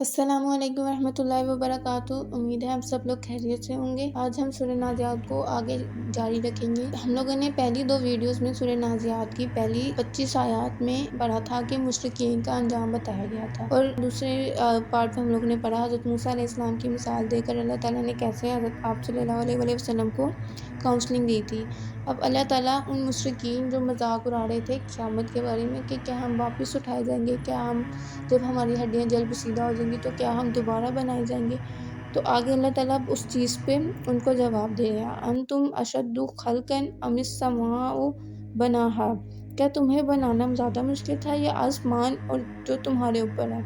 السلام علیکم ورحمۃ اللہ وبرکاتہ۔ امید ہے آپ سب لوگ خیریت سے ہوں گے۔ آج ہم سورہ نازعات کو آگے جاری رکھیں گے۔ ہم لوگوں نے پہلی دو ویڈیوز میں سورہ نازعات کی پہلی 25 آیات میں پڑھا تھا کہ مشرکین کا انجام بتایا گیا تھا، اور دوسرے پارٹ میں ہم لوگوں نے پڑھا حضرت موسیٰ علیہ السلام کی مثال دے کر اللہ تعالیٰ نے کیسے حضرت آپ صلی اللہ علیہ وسلم کو کاؤنسلنگ دی تھی۔ اب اللہ تعالیٰ ان مشرکین جو مذاق اڑا رہے تھے قیامت کے بارے میں کہ کیا ہم واپس اٹھائے جائیں گے، کیا ہم جب ہماری ہڈیاں جل بسیدہ ہو جائیں گی تو کیا ہم دوبارہ بنائے جائیں گے، تو آگے اللہ تعالیٰ اس چیز پہ ان کو جواب دے رہا ہے۔ انتم اشد خلقا ام السماء بناہا، کیا تمہیں بنانا زیادہ مشکل تھا یا آسمان اور جو تمہارے اوپر ہے۔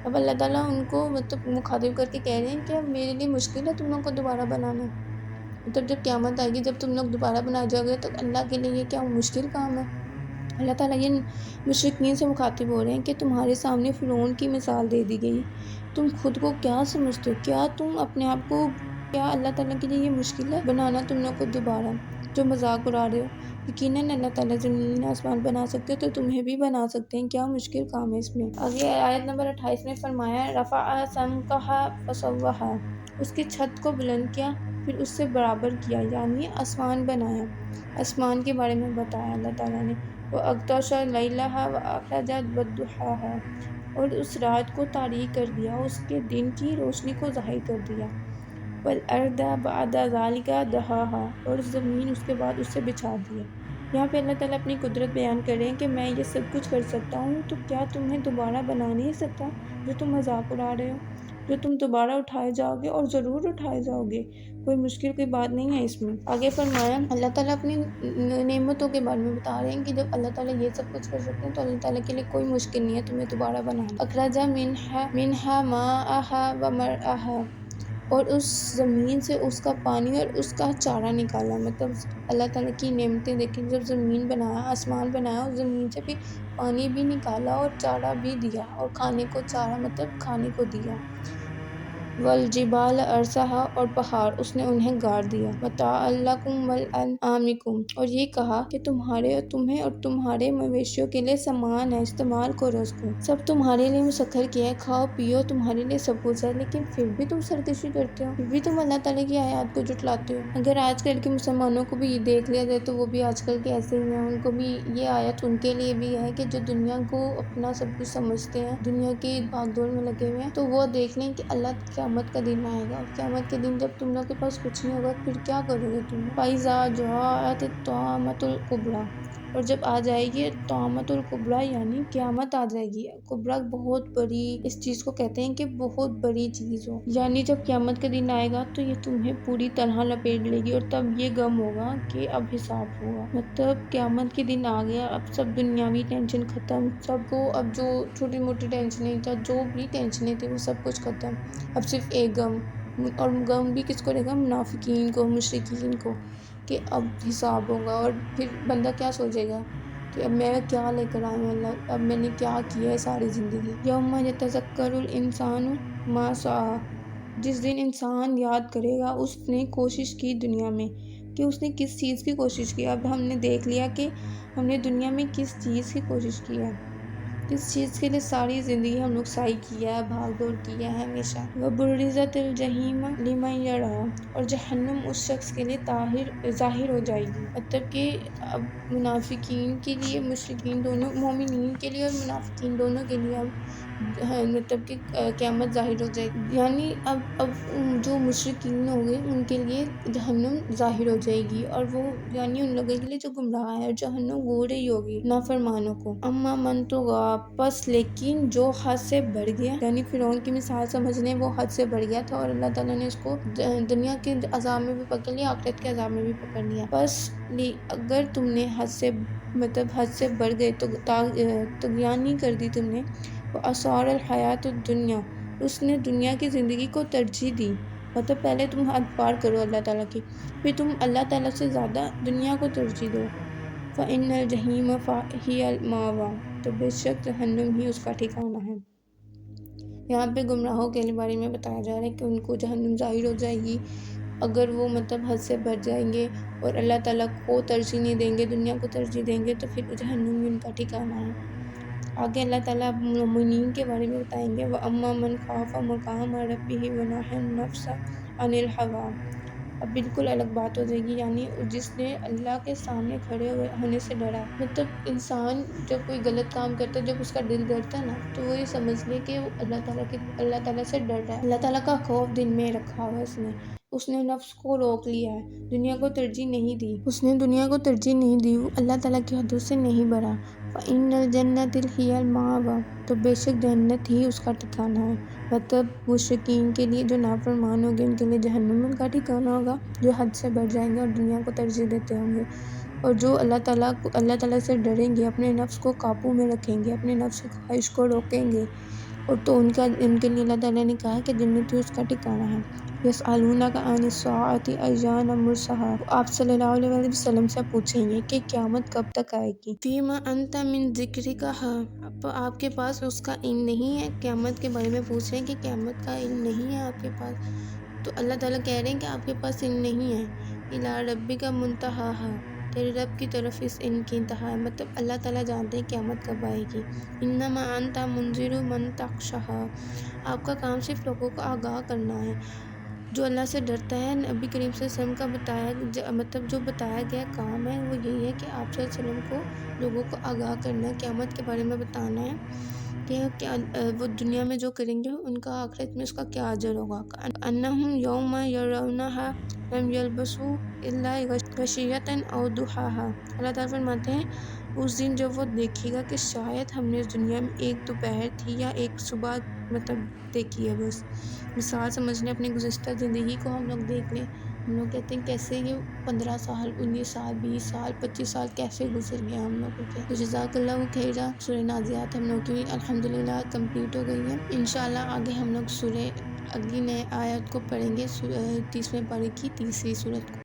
اب اللہ تعالیٰ ان کو مخاطب کر کے کہہ رہے ہیں کہ اب میرے لیے مشکل ہے تم لوگوں کو دوبارہ بنانا، مطلب جب قیامت آئے گی، جب تم لوگ دوبارہ بنائے جاؤ گے تو اللہ کے لیے یہ کیا مشکل کام ہے۔ اللہ تعالیٰ یہ مشرکین سے مخاطب ہو رہے ہیں کہ تمہارے سامنے فرعون کی مثال دے دی گئی، تم خود کو کیا سمجھتے ہو، کیا تم اپنے آپ کو، کیا اللہ تعالیٰ کے لیے یہ مشکل ہے بنانا تم لوگ کو دوبارہ، جو مذاق اڑا رہے ہو۔ یقیناً اللہ تعالیٰ زمین آسمان بنا سکتے تو تمہیں بھی بنا سکتے ہیں، کیا مشکل کام ہے اس میں۔ آگے آیت نمبر 28 میں فرمایا رفع سمکہا فسواہا، اس کی چھت کو بلند کیا پھر اس سے برابر کیا، یعنی آسمان بنایا، آسمان کے بارے میں بتایا اللہ تعالیٰ نے۔ وَأَغْطَشَ لَيْلَهَا وَأَخْرَجَ ضُحَاهَا، اور اس رات کو تاریک کر دیا، اس کے دن کی روشنی کو ظاہر کر دیا۔ وَالْأَرْضَ بَعْدَ ذَلِكَ دَحَاهَا، اور زمین اس کے بعد اس سے بچھا دیا۔ یہاں پہ اللہ تعالیٰ اپنی قدرت بیان کر رہے ہیں کہ میں یہ سب کچھ کر سکتا ہوں، تو کیا تمہیں دوبارہ بنا نہیں سکتا جو تم مذاق اڑا رہے ہو، جو تم دوبارہ اٹھائے جاؤ گے، اور ضرور اٹھائے جاؤ گے، کوئی مشکل کوئی بات نہیں ہے اس میں۔ آگے فرمایا اللہ تعالیٰ اپنی نعمتوں کے بارے میں بتا رہے ہیں کہ جب اللہ تعالیٰ یہ سب کچھ کر سکتے ہیں تو اللہ تعالیٰ کے لیے کوئی مشکل نہیں ہے تمہیں دوبارہ بنانا۔ اخرج منہا ماءہا ومرعاہا، اور اس زمین سے اس کا پانی اور اس کا چارہ نکالا، مطلب اللہ تعالیٰ کی نعمتیں دیکھیں، جب زمین بنایا، آسمان بنایا، اور زمین سے بھی پانی بھی نکالا اور چارہ بھی دیا، اور کھانے کو چارہ مطلب کھانے کو دیا۔ والجبال ارساہا، اور پہاڑ اس نے انہیں گاڑ دیا۔ متاعا لکم ولانعامکم، اور یہ کہا کہ تمہیں اور تمہارے مویشیوں کے لیے سامان ہے، استعمال کرو اس کو، سب تمہارے لیے مسخر کیا ہے، کھاؤ پیو، تمہارے لیے سب کچھ ہے، لیکن پھر بھی تم سرکشی کرتے ہو، پھر بھی تم اللہ تعالیٰ کی آیات کو جھٹلاتے ہو۔ اگر آج کل کے مسلمانوں کو بھی یہ دیکھ لیا جائے تو وہ بھی آج کل کے ایسے ہی ہیں، ان کو بھی یہ آیت ان کے لیے بھی ہے کہ جو دنیا کو اپنا سب کچھ سمجھتے ہیں، دنیا کی بھاگ دوڑ میں لگے ہوئے ہیں، تو وہ دیکھ لیں کہ اللہ قیامت کا دن آئے گا، اور قیامت کے دن جب تم لوگ کے پاس کچھ نہیں ہوگا پھر کیا کرو گے تم۔ فَإِذَا جَاءَتِ الطَّامَّةُ الْكُبْرىٰ، اور جب آ جائے گی طامۃ الکبریٰ یعنی قیامت آ جائے گی۔ کبریٰ بہت بڑی، اس چیز کو کہتے ہیں کہ بہت بڑی چیز ہو، یعنی جب قیامت کا دن آئے گا تو یہ تمہیں پوری طرح لپیٹ لے گی، اور تب یہ غم ہوگا کہ اب حساب ہوگا، مطلب قیامت کے دن آ گیا، اب سب دنیاوی ٹینشن ختم، سب کو اب جو چھوٹی موٹی ٹینشنیں تھا، جو بھی ٹینشنیں تھیں وہ سب کچھ ختم، اب صرف ایک غم، اور غم بھی کس کو رہے گا، منافقین کو، مشرکین کو، کہ اب حساب ہوگا۔ اور پھر بندہ کیا سوچے گا کہ اب میں کیا لے کر آیا ہوں اللہ، اب میں نے کیا کیا ہے ساری زندگی۔ یوم یتذکر الانسان ما سعی، جس دن انسان یاد کرے گا اس نے کوشش کی دنیا میں کہ اس نے کس چیز کی کوشش کی۔ اب ہم نے دیکھ لیا کہ ہم نے دنیا میں کس چیز کی کوشش کی ہے، کس چیز کے لیے ساری زندگی ہم لوگ سعی کیا ہے، بھاگ دوڑ کی ہے ہمیشہ۔ وَبُرِّزَتِ الْجَحِیمُ لِمَن یَرَیٰ، اور جہنم اس شخص کے لیے ظاہر ہو جائے گی، مطلب کہ اب منافقین کے لیے، مشرکین دونوں، مومنین کے لیے اور منافقین دونوں کے لیے اب مطلب کہ قیامت ظاہر ہو جائے گی، یعنی اب جو مشرکین ہوں گے ان کے لیے جہنم ظاہر ہو جائے گی، اور وہ یعنی ان لوگوں کے لیے جو گمراہ ہے، جہنم گھور رہی ہوگی نافرمانوں کو۔ اما من طغیٰ، پس لیکن جو حد سے بڑھ گیا، یعنی فرعون کی مثال سمجھ لیں، وہ حد سے بڑھ گیا تھا اور اللہ تعالیٰ نے اس کو دنیا کے عذاب میں بھی پکڑ لیا، آخرت کے عذاب میں بھی پکڑ لیا۔ بس اگر تم نے حد سے بڑھ گئے تو طغیانی کر دی تم نے، وَأَثَارَ الْحَیَاةُ الدُّنْیَا، اس نے دنیا کی زندگی کو ترجیح دی، مطلب پہلے تم حد پار کرو اللہ تعالیٰ کی، پھر تم اللہ تعالیٰ سے زیادہ دنیا کو ترجیح دو۔ فَإِنَّ الْجَحِیمَ هِیَ الْمَأْوَىٰ، تو بے شک جہنم ہی اس کا ٹھکانہ ہے۔ یہاں پہ گمراہوں کے بارے میں بتایا جا رہا ہے کہ ان کو جہنم ظاہر ہو جائے گی اگر وہ مطلب حد سے بڑھ جائیں گے اور اللہ تعالیٰ کو ترجیح نہیں دیں گے، دنیا کو ترجیح دیں گے، تو پھر جہنم ہی ان کا ٹھکانہ ہے۔ آگے اللہ تعالیٰ مومنین کے بارے میں بتائیں گے، وَأَمَّا مَنْ خَافَ مَقَامَ رَبِّهِ وَنَهَى النَّفْسَ عَنِ الْهَوَىٰ۔ اب بالکل الگ بات ہو جائے گی، یعنی جس نے اللہ کے سامنے کھڑے ہونے سے ڈرا۔ مطلب انسان جب کوئی غلط کام کرتا ہے، جب اس کا دل ڈرتا ہے نا، تو وہ یہ سمجھ لے کہ وہ اللہ تعالیٰ سے ڈر رہا ہے، اللہ تعالیٰ کا خوف دل میں رکھا ہوا ہے اس نے نفس کو روک لیا ہے، دنیا کو ترجیح نہیں دی، وہ اللہ تعالیٰ کی حدود سے نہیں بڑھا۔ فَإِنَّ الْجَنَّةَ هِيَ الْمَأْوَىٰ، تو بے شک جنت ہی اس کا ٹھکانہ ہے۔ مطلب مشرکین کے لیے جو نافرمان ہوں گے ان کے لیے جہنم ان کا ٹھکانہ ہوگا، جو حد سے بڑھ جائیں گے اور دنیا کو ترجیح دیتے ہوں گے، اور جو اللہ تعالیٰ سے ڈریں گے، اپنے نفس کو قابو میں رکھیں گے، اپنے نفس کی خواہش کو روکیں گے، اور تو ان کے لیے اللہ تعالیٰ نے کہا کہ جنت ہی اس کا ٹھکانہ ہے۔ یسألونک عن الساعۃ ایان مرساھا، آپ صلی اللہ علیہ وسلم سے پوچھیں گے کہ قیامت کب تک آئے گی۔ فیم انت من ذکرکھا، آپ کے پاس اس کا علم نہیں ہے، قیامت کے بارے میں پوچھ رہے ہیں کہ قیامت کا علم نہیں ہے آپ کے پاس، تو اللہ تعالیٰ کہہ رہے ہیں کہ آپ کے پاس علم نہیں ہے۔ الی ربک منتہاھا، تیرے رب کی طرف اس علم کی انتہا ہے، مطلب اللہ تعالیٰ جانتے ہیں قیامت کب آئے گی۔ انما انت منذر من یخشاھا، آپ کا کام صرف لوگوں کو آگاہ کرنا ہے، جو اللہ سے ڈرتا ہے۔ نبی کریم صلی اللہ علیہ وسلم کا جو بتایا گیا کام ہے وہ یہی ہے کہ آپ صلی اللہ علیہ وسلم کو لوگوں کو آگاہ کرنا ہے، قیامت کے بارے میں بتانا ہے کہ وہ دنیا میں جو کریں گے ان کا آخرت میں اس کا کیا اجر ہوگا۔ انہم یوم یرونھا لم یلبثوا الا عشیۃ او ضحاھا، اللہ تعالیٰ فرماتے ہیں اس دن جب وہ دیکھے گا کہ شاید ہم نے اس دنیا میں ایک دوپہر تھی یا ایک صبح دیکھی ہے، بس مثال سمجھ لیں، اپنی گزشتہ زندگی کو ہم لوگ دیکھ لیں، ہم لوگ کہتے ہیں کیسے یہ 15 سال 19 سال 20 سال 25 سال کیسے گزر گیا ہم لوگوں کے۔ تو جزاک اللہ خیرا، سورہ نازعات ہم لوگ کی الحمدللہ کمپلیٹ ہو گئی ہے۔ انشاءاللہ آگے ہم لوگ اگلی نئے آیت کو پڑھیں گے، 30ویں پارے کی تیسری سورت کو۔